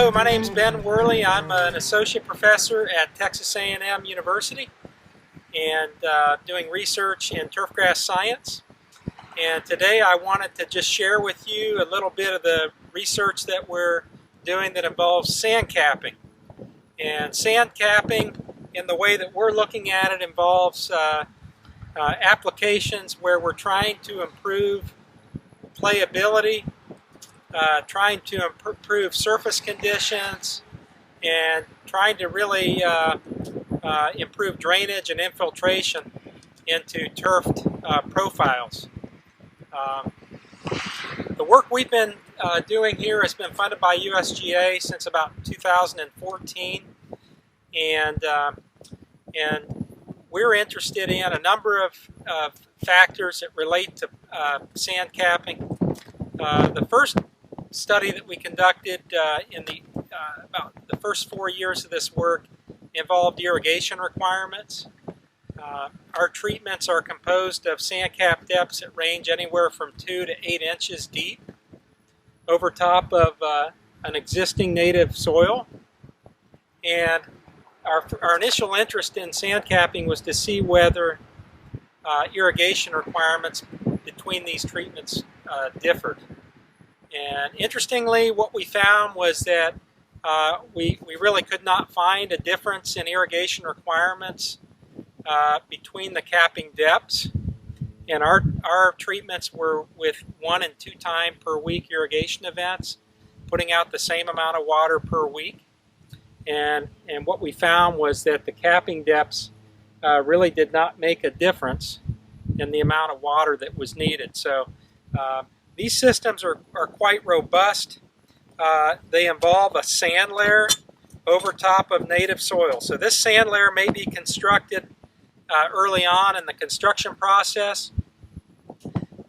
Hello, my name is Ben Wherley. I'm an associate professor at Texas A&M University and doing research in turfgrass science. And today I wanted to just share with you a little bit of the research that we're doing that involves sand capping. And sand capping, in the way that we're looking at it, involves applications where we're trying to improve playability, trying to improve surface conditions, and trying to really improve drainage and infiltration into turfed profiles. The work we've been doing here has been funded by USGA since about 2014, and we're interested in a number of factors that relate to sand capping. The first study that we conducted in about the first 4 years of this work involved irrigation requirements. Our treatments are composed of sand cap depths that range anywhere from 2 to 8 inches deep over top of an existing native soil. And our initial interest in sand capping was to see whether irrigation requirements between these treatments differed. And interestingly, what we found was that we really could not find a difference in irrigation requirements between the capping depths. And our treatments were with 1 and 2 time per week irrigation events, putting out the same amount of water per week. And what we found was that the capping depths really did not make a difference in the amount of water that was needed. So these systems are quite robust. They involve a sand layer over top of native soil. So this sand layer may be constructed early on in the construction process,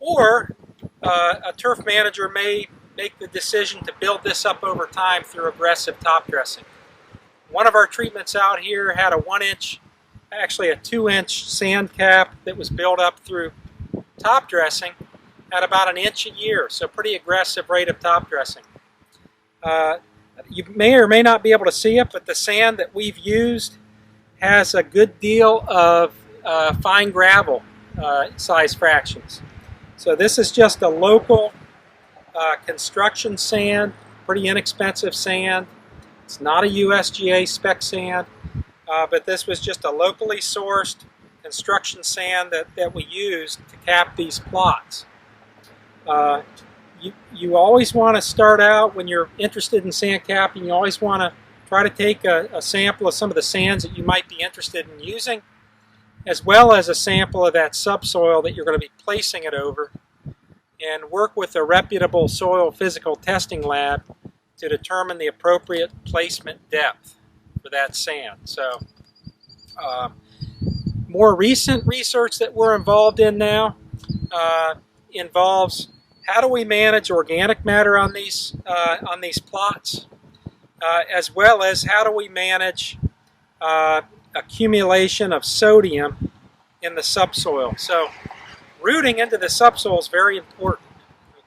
or a turf manager may make the decision to build this up over time through aggressive top dressing. One of our treatments out here had a 1 inch, actually a 2 inch sand cap that was built up through top dressing at about 1 inch a year, so pretty aggressive rate of top dressing. You may or may not be able to see it, but the sand that we've used has a good deal of fine gravel size fractions. So this is just a local construction sand, pretty inexpensive sand. It's not a USGA spec sand, but this was just a locally sourced construction sand that we used to cap these plots. You always want to start out, when you're interested in sand capping, you always want to try to take a sample of some of the sands that you might be interested in using, as well as a sample of that subsoil that you're going to be placing it over, and work with a reputable soil physical testing lab to determine the appropriate placement depth for that sand. So more recent research that we're involved in now involves how do we manage organic matter on these plots, as well as how do we manage accumulation of sodium in the subsoil. So rooting into the subsoil is very important,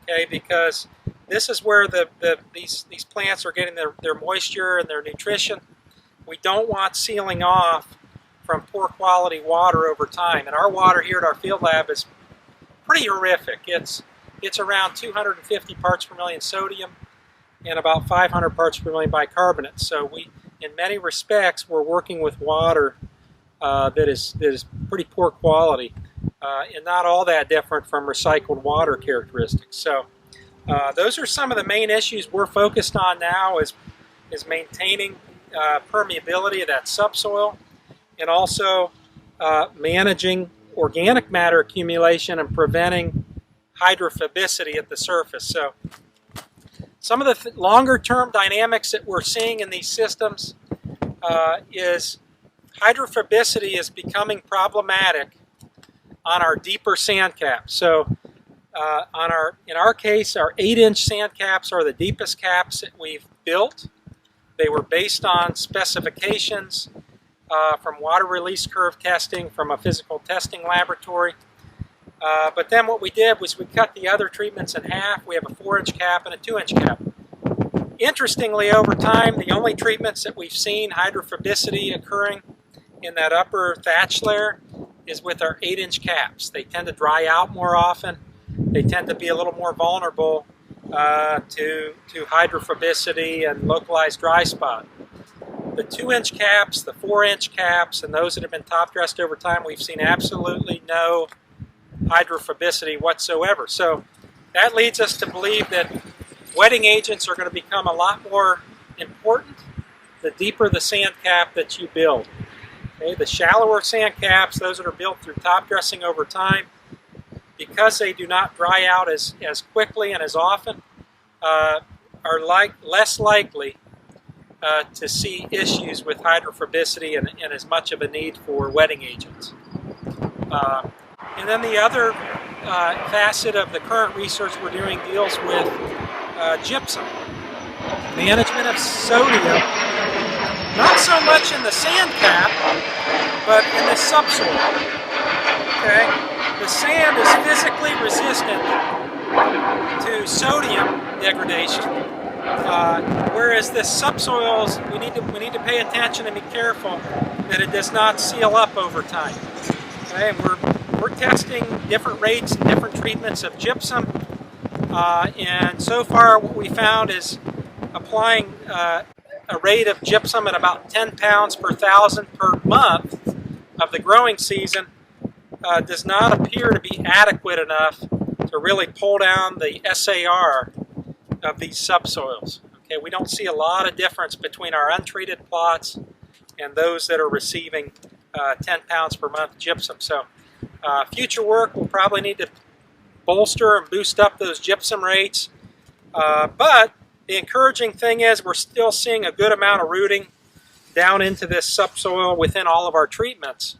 okay, because this is where these plants are getting their moisture and their nutrition. We don't want sealing off from poor quality water over time. And our water here at our field lab is pretty horrific. It's around 250 parts per million sodium and about 500 parts per million bicarbonate. So in many respects, we're working with water that is pretty poor quality and not all that different from recycled water characteristics. So those are some of the main issues we're focused on now, is maintaining permeability of that subsoil, and also managing organic matter accumulation and preventing hydrophobicity at the surface. So some of the longer term dynamics that we're seeing in these systems is hydrophobicity is becoming problematic on our deeper sand caps. So in our case, our 8 inch sand caps are the deepest caps that we've built. They were based on specifications from water release curve testing from a physical testing laboratory. But then what we did was we cut the other treatments in half. We have a 4 inch cap and a 2 inch cap. Interestingly, over time, the only treatments that we've seen hydrophobicity occurring in that upper thatch layer is with our 8-inch caps. They tend to dry out more often. They tend to be a little more vulnerable to hydrophobicity and localized dry spot. The 2-inch caps, the 4-inch caps, and those that have been top dressed over time, we've seen absolutely no hydrophobicity whatsoever. So that leads us to believe that wetting agents are going to become a lot more important the deeper the sand cap that you build. Okay, the shallower sand caps, those that are built through top dressing over time, because they do not dry out as quickly and as often, are less likely to see issues with hydrophobicity and as much of a need for wetting agents. And then the other facet of the current research we're doing deals with gypsum. Management of sodium, not so much in the sand cap, but in the subsoil. Okay? The sand is physically resistant to sodium degradation, whereas the subsoils, we need to pay attention and be careful that it does not seal up over time. Okay? And we're testing different rates and different treatments of gypsum, and so far what we found is applying a rate of gypsum at about 10 pounds per thousand per month of the growing season does not appear to be adequate enough to really pull down the SAR of these subsoils. Okay, we don't see a lot of difference between our untreated plots and those that are receiving 10 pounds per month gypsum. So future work will probably need to bolster and boost up those gypsum rates, but the encouraging thing is we're still seeing a good amount of rooting down into this subsoil within all of our treatments.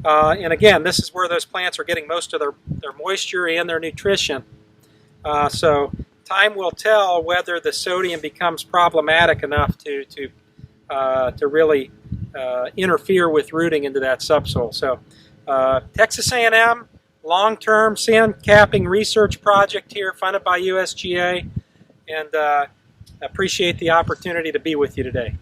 And again, this is where those plants are getting most of their moisture and their nutrition. So time will tell whether the sodium becomes problematic enough to really interfere with rooting into that subsoil. So Texas A&M long-term sand capping research project here funded by USGA, and appreciate the opportunity to be with you today.